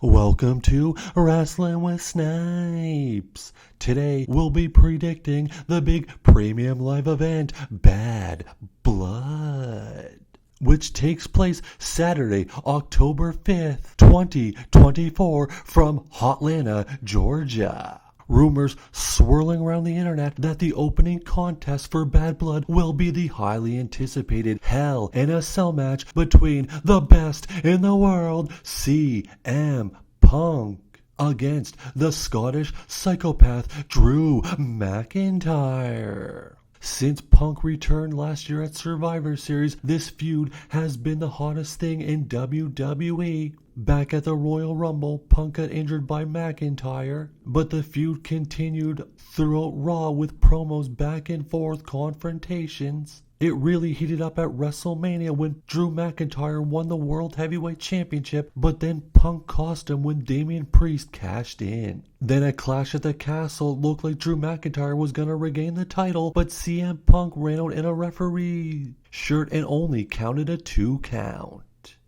Welcome to Wrestling with Snipes. Today we'll be predicting the big premium live event, Bad Blood, which takes place Saturday, October 5th, 2024 from Hotlanta, Georgia. Rumors swirling around the internet that the opening contest for Bad Blood will be the highly anticipated Hell in a Cell match between the best in the world, CM Punk, against the Scottish psychopath Drew McIntyre. Since Punk returned last year at Survivor Series, this feud has been the hottest thing in WWE. Back at the Royal Rumble, Punk got injured by McIntyre, but the feud continued throughout Raw with promos, back and forth confrontations. It really heated up at WrestleMania when Drew McIntyre won the World Heavyweight Championship, but then Punk cost him when Damian Priest cashed in. Then at Clash at the Castle, it looked like Drew McIntyre was going to regain the title, but CM Punk ran out in a referee shirt and only counted a 2 count.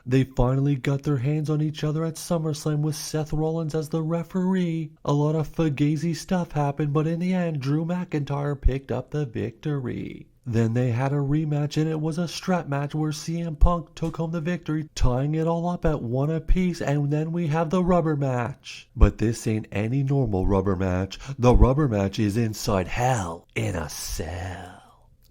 They finally got their hands on each other at SummerSlam with Seth Rollins as the referee. A lot of fugazi stuff happened, but in the end, Drew McIntyre picked up the victory. Then they had a rematch, and it was a strap match where CM Punk took home the victory, tying it all up at 1 apiece, and then we have the rubber match. But this ain't any normal rubber match. The rubber match is inside Hell in a Cell.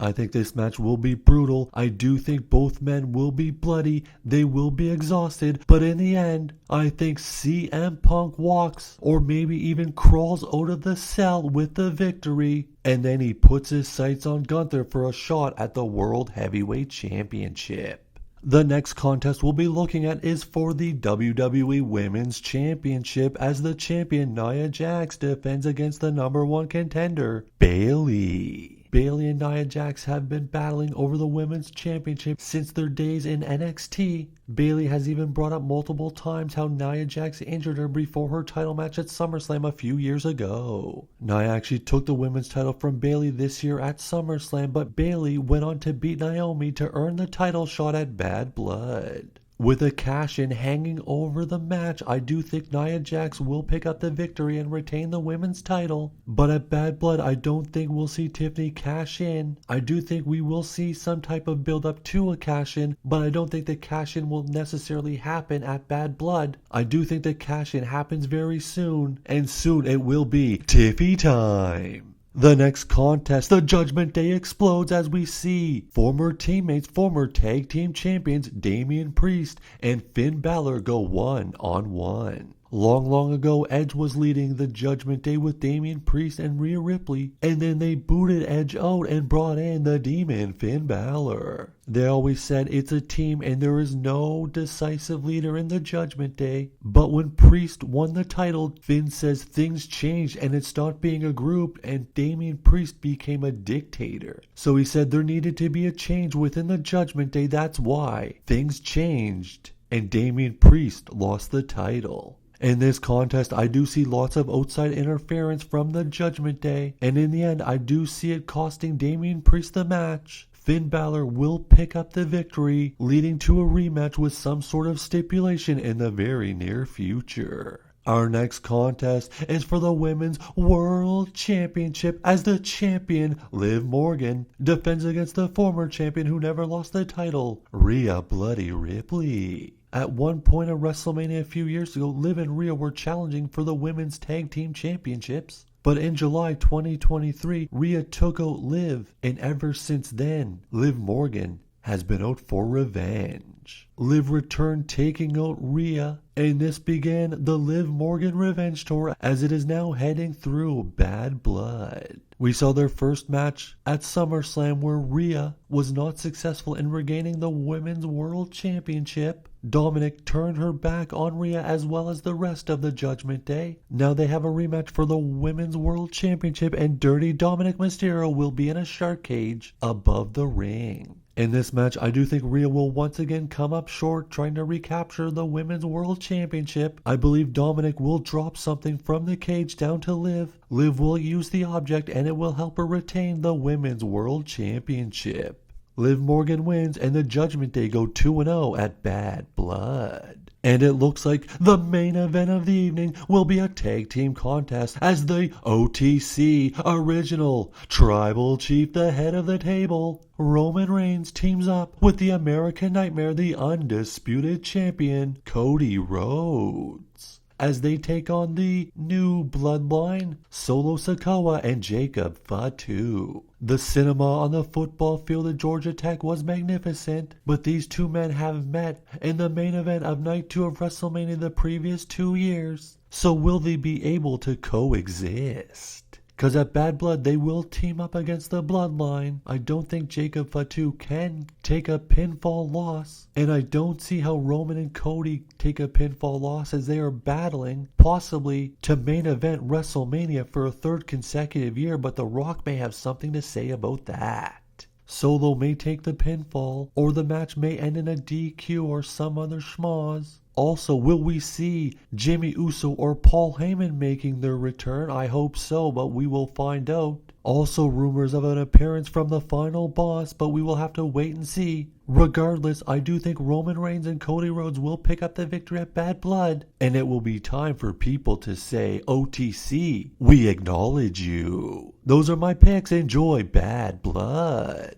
I think this match will be brutal. I do think both men will be bloody. They will be exhausted. But in the end, I think CM Punk walks or maybe even crawls out of the cell with the victory. And then he puts his sights on Gunther for a shot at the World Heavyweight Championship. The next contest we'll be looking at is for the WWE Women's Championship, as the champion Nia Jax defends against the #1 contender, Bayley. Bayley and Nia Jax have been battling over the Women's Championship since their days in NXT. Bayley has even brought up multiple times how Nia Jax injured her before her title match at SummerSlam a few years ago. Nia actually took the women's title from Bayley this year at SummerSlam, but Bayley went on to beat Naomi to earn the title shot at Bad Blood. With a cash-in hanging over the match, I do think Nia Jax will pick up the victory and retain the women's title. But at Bad Blood, I don't think we'll see Tiffany cash in. I do think we will see some type of build-up to a cash-in, but I don't think the cash-in will necessarily happen at Bad Blood. I do think the cash-in happens very soon, and soon it will be Tiffy time. The next contest, the Judgment Day, explodes as we see former teammates, former tag team champions Damian Priest and Finn Balor go 1-on-1. Long ago, Edge was leading the Judgment Day with Damian Priest and Rhea Ripley, and then they booted Edge out and brought in the Demon, Finn Balor. They always said it's a team and there is no decisive leader in the Judgment Day. But when Priest won the title, Finn says things changed and it stopped being a group, and Damian Priest became a dictator. So he said there needed to be a change within the Judgment Day. That's why things changed and Damian Priest lost the title. In this contest, I do see lots of outside interference from the Judgment Day, and in the end, I do see it costing Damian Priest the match. Finn Balor will pick up the victory, leading to a rematch with some sort of stipulation in the very near future. Our next contest is for the Women's World Championship, as the champion, Liv Morgan, defends against the former champion who never lost the title, Rhea Bloody Ripley. At one point at WrestleMania a few years ago, Liv and Rhea were challenging for the Women's Tag Team Championships. But in July 2023, Rhea took out Liv, and ever since then, Liv Morgan has been out for revenge. Liv returned taking out Rhea, and this began the Liv Morgan Revenge Tour, as it is now heading through Bad Blood. We saw their first match at SummerSlam where Rhea was not successful in regaining the Women's World Championship. Dominic turned her back on Rhea as well as the rest of the Judgment Day. Now they have a rematch for the Women's World Championship, and Dirty Dominic Mysterio will be in a shark cage above the ring. In this match, I do think Rhea will once again come up short trying to recapture the Women's World Championship. I believe Dominic will drop something from the cage down to Liv. Liv will use the object and it will help her retain the Women's World Championship. Liv Morgan wins and the Judgment Day go 2-0 at Bad Blood. And it looks like the main event of the evening will be a tag team contest as the OTC Original Tribal Chief, the head of the table, Roman Reigns, teams up with the American Nightmare, the undisputed champion, Cody Rhodes, as they take on the new bloodline, Solo Sikoa and Jacob Fatu. The cinema on the football field at Georgia Tech was magnificent, but these two men have met in the main event of Night 2 of WrestleMania the previous 2 years. So will they be able to coexist? Because at Bad Blood, they will team up against the Bloodline. I don't think Jacob Fatu can take a pinfall loss. And I don't see how Roman and Cody take a pinfall loss as they are battling, possibly, to main event WrestleMania for a 3rd consecutive year. But The Rock may have something to say about that. Solo may take the pinfall, or the match may end in a DQ or some other schmoz. Also, will we see Jimmy Uso or Paul Heyman making their return? I hope so, but we will find out. Also, rumors of an appearance from the final boss, but we will have to wait and see. Regardless, I do think Roman Reigns and Cody Rhodes will pick up the victory at Bad Blood, and it will be time for people to say, OTC, we acknowledge you. Those are my picks. Enjoy Bad Blood.